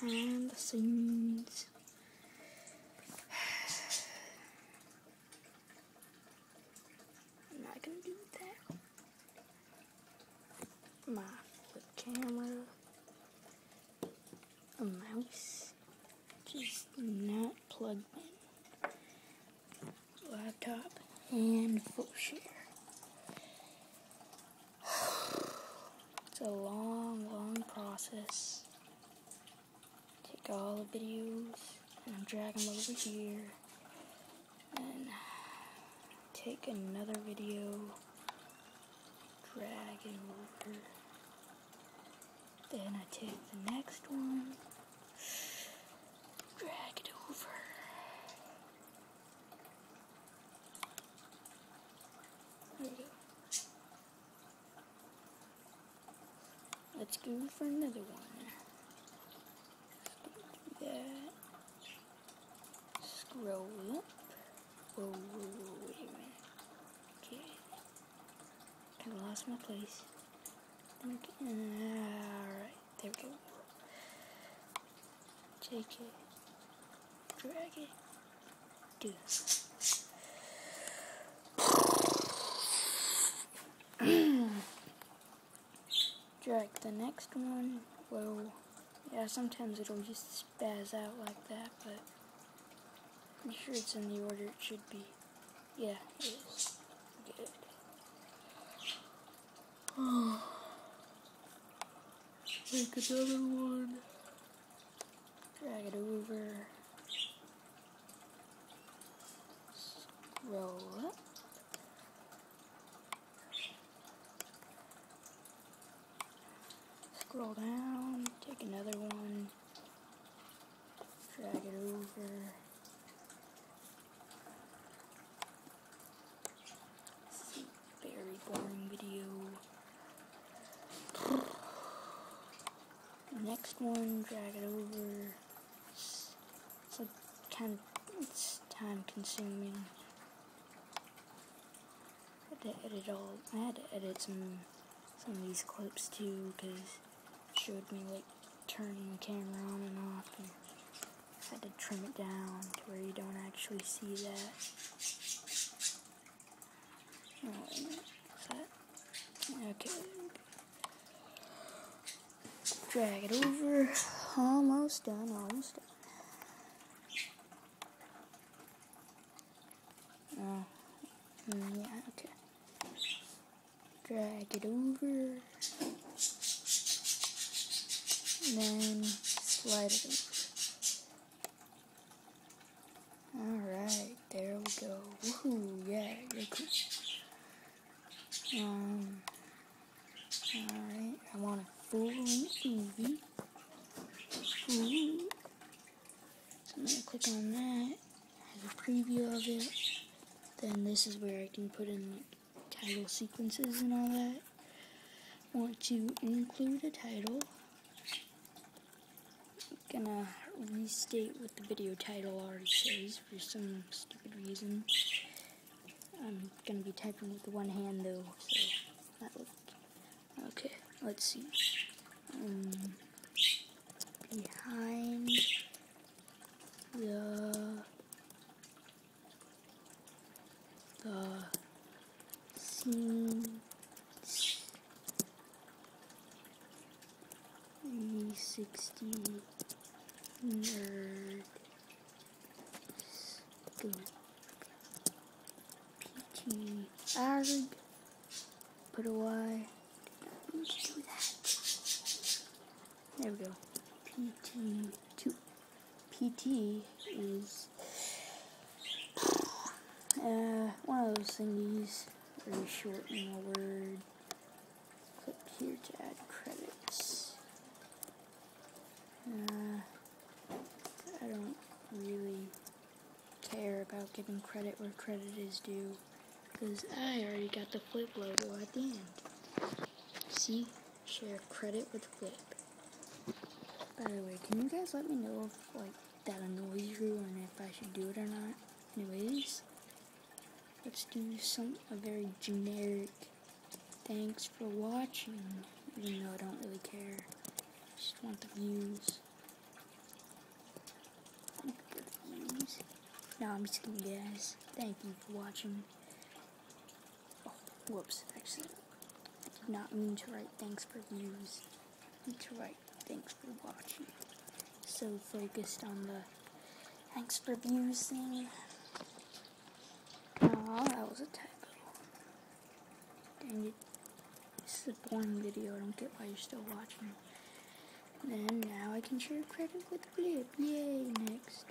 behind the scenes. I'm not gonna do that. My flip camera, a mouse, just not plugged in, laptop, and full share. It's a long process. Take all the videos and drag them over here, and take another video, drag it over. Then I take the next one, drag it over. There we go. Let's go for another one. Do that. Scroll up. Whoa, wait a minute. Okay. Kind of lost my place. Alright, there we go. Take it. Drag it. Do this. Drag the next one. Whoa. Yeah, sometimes it'll just spaz out like that, but I'm sure it's in the order it should be. Yeah, it is. Good. Make another one. Drag it over. Scroll up. Scroll down. Take another one. Drag it over. Very boring video. Next one, drag it over. It's like it's time consuming. I had to edit some of these clips too, because it showed me like turning the camera on and off, and I had to trim it down to where you don't actually see that. Oh, wait a minute. Is that? Okay. Drag it over. Almost done. Oh, yeah, okay. Drag it over. And then slide it over. Alright, there we go. Woohoo, yeah, you're cool. Alright, I want a full-length movie. Ooh. So I'm going to click on that, have a preview of it. Then this is where I can put in like title sequences and all that. Want to include a title. Gonna restate what the video title already says for some stupid reason. I'm gonna be typing with one hand though, so that look. Okay, let's see. Behind the scenes 360 nerd scope PT arg, put a Y. Did not need to do that. There we go. PT2. PT is one of those thingies, very short in a word. Click here to add credits. I don't really care about giving credit where credit is due, because I already got the Flip logo at the end. See? Share credit with Flip. By the way, can you guys let me know if like that annoys you and if I should do it or not? Anyways, let's do a very generic thanks for watching, even though I don't really care. Just want the views. No, I'm just kidding, guys. Thank you for watching. Oh, whoops, actually, I did not mean to write thanks for views. I meant to write thanks for watching. So focused on the thanks for views thing. Aw, that was a typo. Dang it. This is a boring video. I don't get why you're still watching. And then now I can share credit with Flip. Yay, next.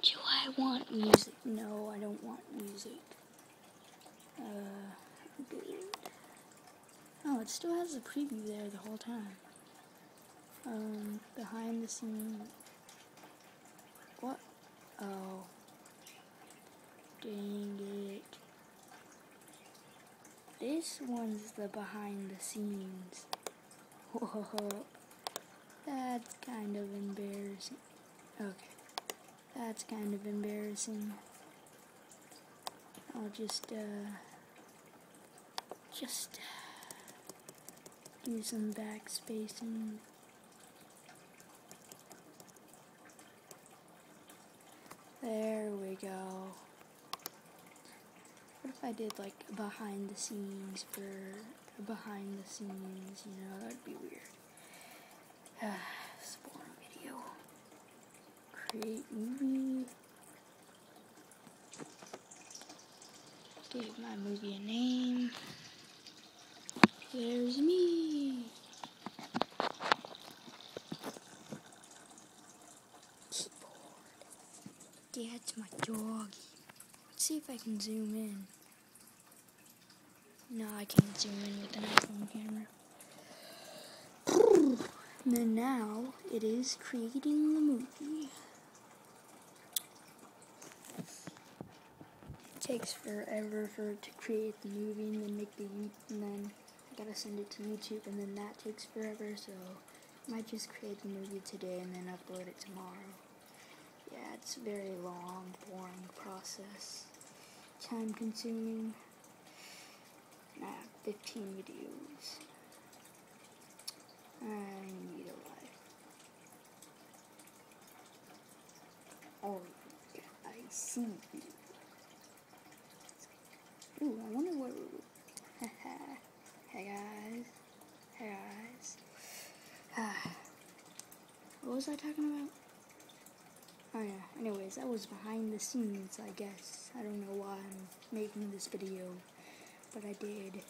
Do I want music? No, I don't want music. Good. Oh, it still has the preview there the whole time. Behind the scenes. What? Oh. Dang it. This one's the behind the scenes. Whoa. That's kind of embarrassing. Okay. That's kind of embarrassing. I'll just do some backspacing. There we go. What if I did like behind the scenes for behind the scenes, you know, that'd be weird. Spawn video. Create movie. Give my movie a name. There's me. Keyboard. That's my doggy. Let's see if I can zoom in. No, I can't zoom in with an iPhone camera. And then now it is creating the movie. It takes forever for it to create the movie and then make and then I gotta send it to YouTube and then that takes forever, so I might just create the movie today and then upload it tomorrow. Yeah, it's a very long, boring process. Time consuming. I have 15 videos. I need a life. Oh, yeah, I see you. Ooh, I wonder what. Hey guys. Hey guys. What was I talking about? Oh yeah, anyways, that was behind the scenes, I guess. I don't know why I'm making this video, but I did.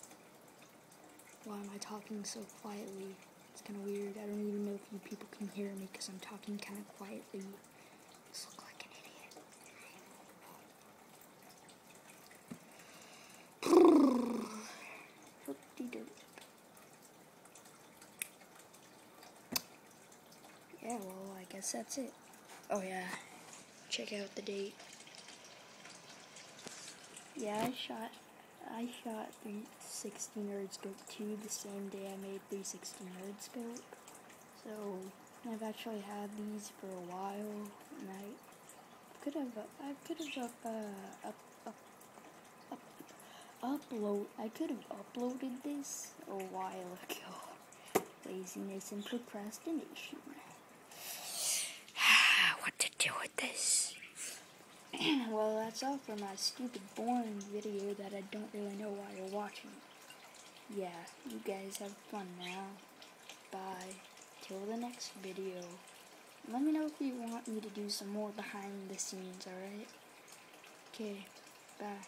Why am I talking so quietly? It's kind of weird. I don't even know if you people can hear me because I'm talking kind of quietly. I just look like an idiot. Yeah, well, I guess that's it. Oh yeah, check out the date. Yeah, I shot 360 Nerd Scope 2 the same day I made 360 Nerd Scope. So I've actually had these for a while, and I could have uploaded this a while ago. Laziness and procrastination. What to do with this? Well, that's all for my stupid, boring video that I don't really know why you're watching. Yeah, you guys have fun now. Bye. Till the next video. Let me know if you want me to do some more behind the scenes, alright? Okay, bye.